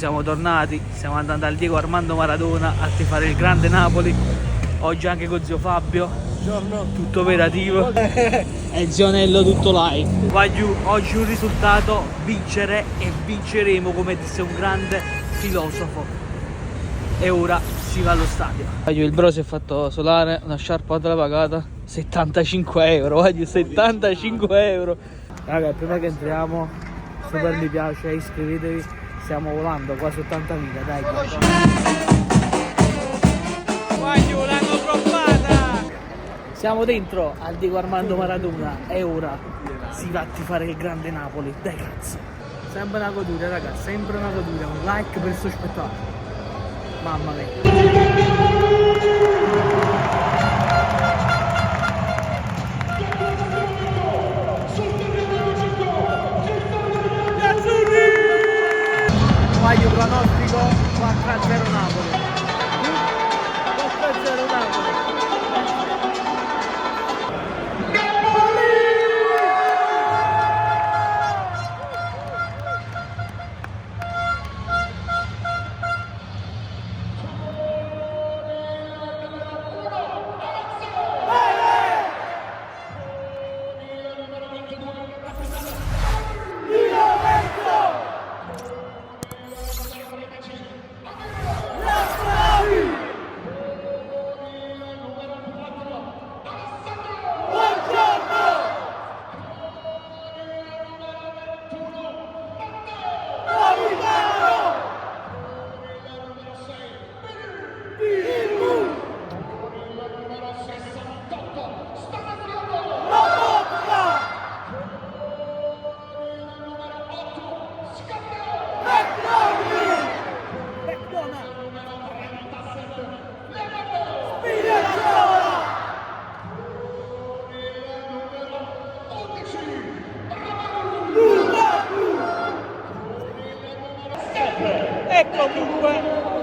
siamo tornati, stiamo andando al Diego Armando Maradona a tifare il grande Napoli. Oggi anche con zio Fabio. Buongiorno. Tutto operativo. E zionello tutto live. Va giù, oggi un risultato: vincere, e vinceremo, come disse un grande filosofo. E ora si va allo stadio. Il bro si è fatto solare, una sciarpa della pagata, 75 euro. Voglio 75 euro. Raga, prima che entriamo, super mi piace, iscrivetevi. Stiamo volando quasi 80.000, dai. Voglio, l'hanno droppata. Siamo dentro al Diego Armando Maradona e ora si va a tifare il grande Napoli. Dai cazzo. Sempre una goduria, raga, sempre una goduria. Un like per questo spettacolo. Mamma mia. Voglio pronostico 4-0 Napoli. 4-0 Napoli. Ecco dunque,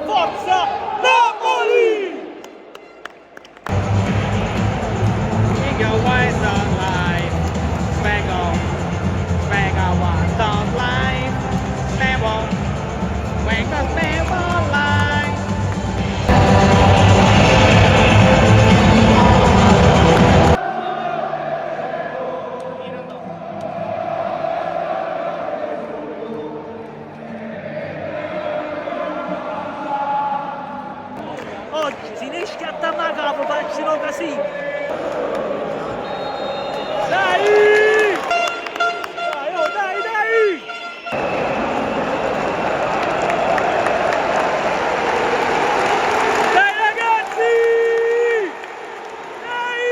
forza Napoli! Figa wise on life, Svega wise on life, Never, Svega's never life. Oggi si ne schiatta a capo, facciano così. Dai! Dai, oh, dai, dai! Dai ragazzi! Dai!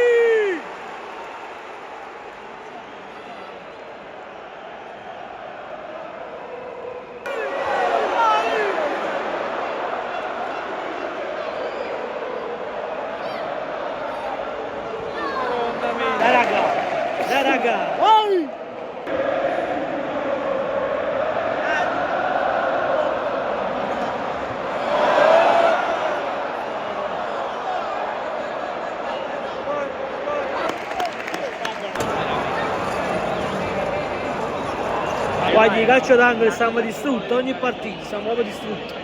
Dai raga! Vai! Guardi, il calcio d'angolo stiamo distrutti, ogni partita stiamo proprio distrutti.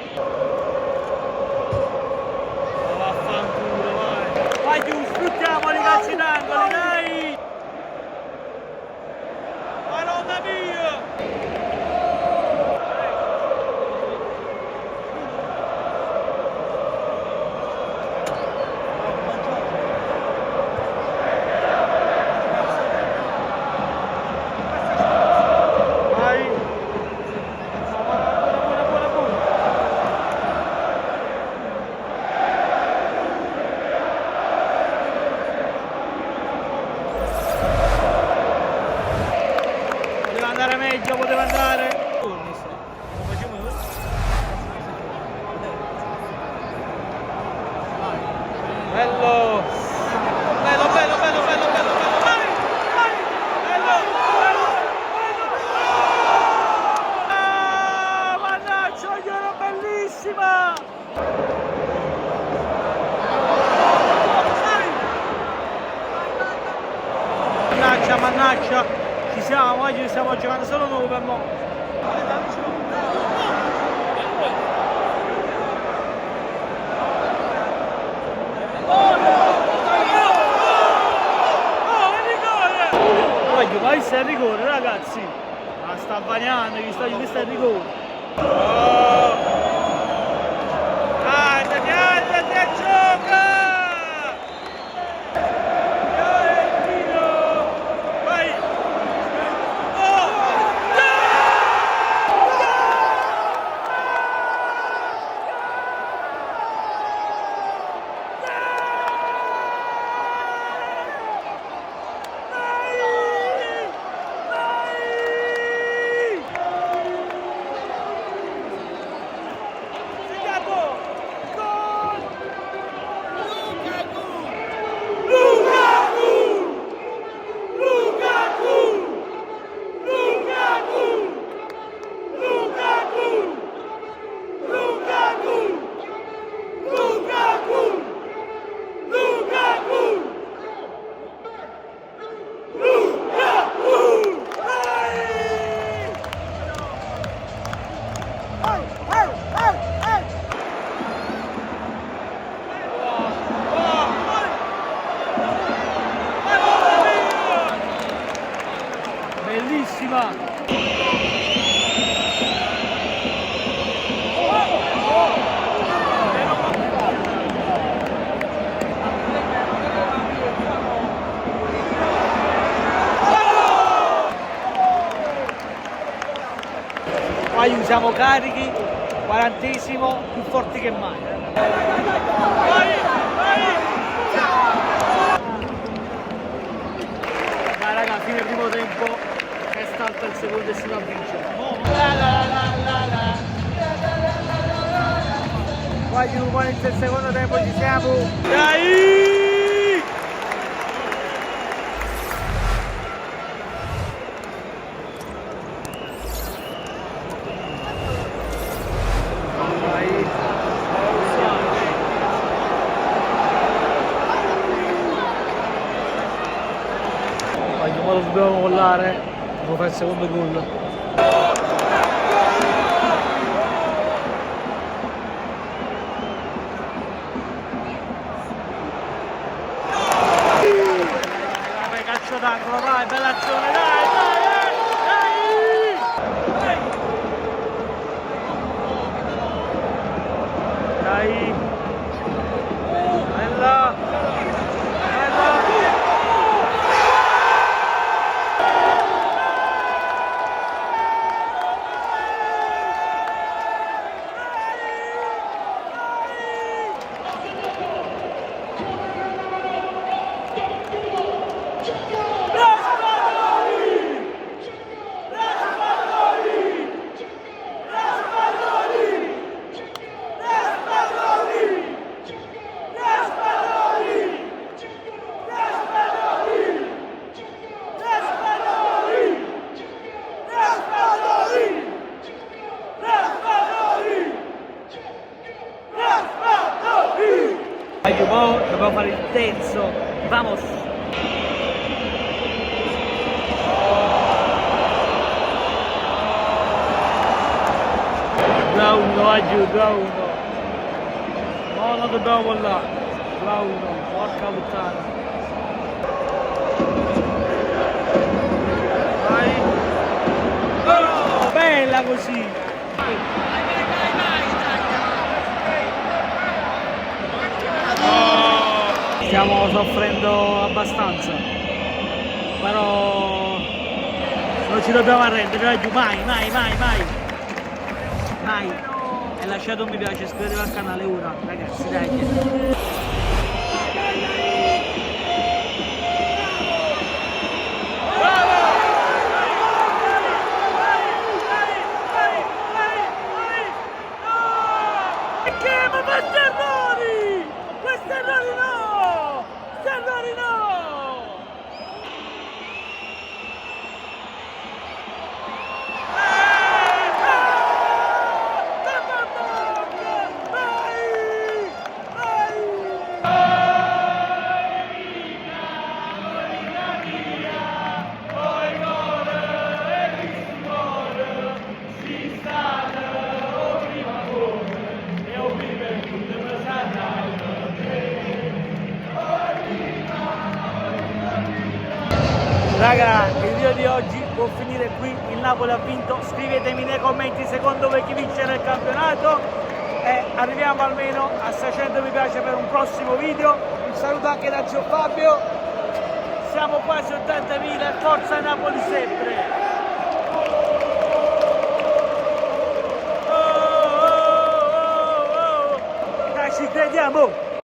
Vaffanculo, vai! Vai giù, sfruttiamo i calci d'angolo, dai! Madonna mia! Meglio poteva andare. Bello, bello, bello, bello, bello, bello, vai, vai, bello, bello, ah, mannaggia, era bellissima. Mannaggia, mannaggia, ci siamo, oggi stiamo giocando solo noi per mo'. Ma questo è il rigore, ragazzi! Ma sta bagnando, questo è il rigore! Andate, gioca! Vai! Bellissima! Qua siamo carichi, 40esimo, più forti che mai. Vai! Dai raga, fine primo tempo, testa alta il secondo e si va a vincere. Qua inizia il secondo tempo, ci siamo! Dai! Ma lo dobbiamo mollare, devo fare il secondo gol. Vai, calcio d'angolo, vai, bella azione, dai! Dai! Bella! Dobbiamo fare il terzo, vamos! 2-1, vai giù, 2-1. No, non dobbiamo mollare. 2-1, porca puttana. Vai. Oh, bella così. Stiamo soffrendo abbastanza, però non ci dobbiamo arrendere, vai giù, mai. E lasciate un mi piace, iscrivetevi al canale ora, ragazzi, dai. Ma questi errori! Questi errori no! Questi errori no! Vai! Raga, il video di oggi può finire qui, il Napoli ha vinto, scrivetemi nei commenti secondo voi chi vincerà il campionato e arriviamo almeno a 600 mi piace per un prossimo video. Un saluto anche da Gio Fabio, siamo quasi 80.000, forza Napoli sempre! Dai, ci crediamo!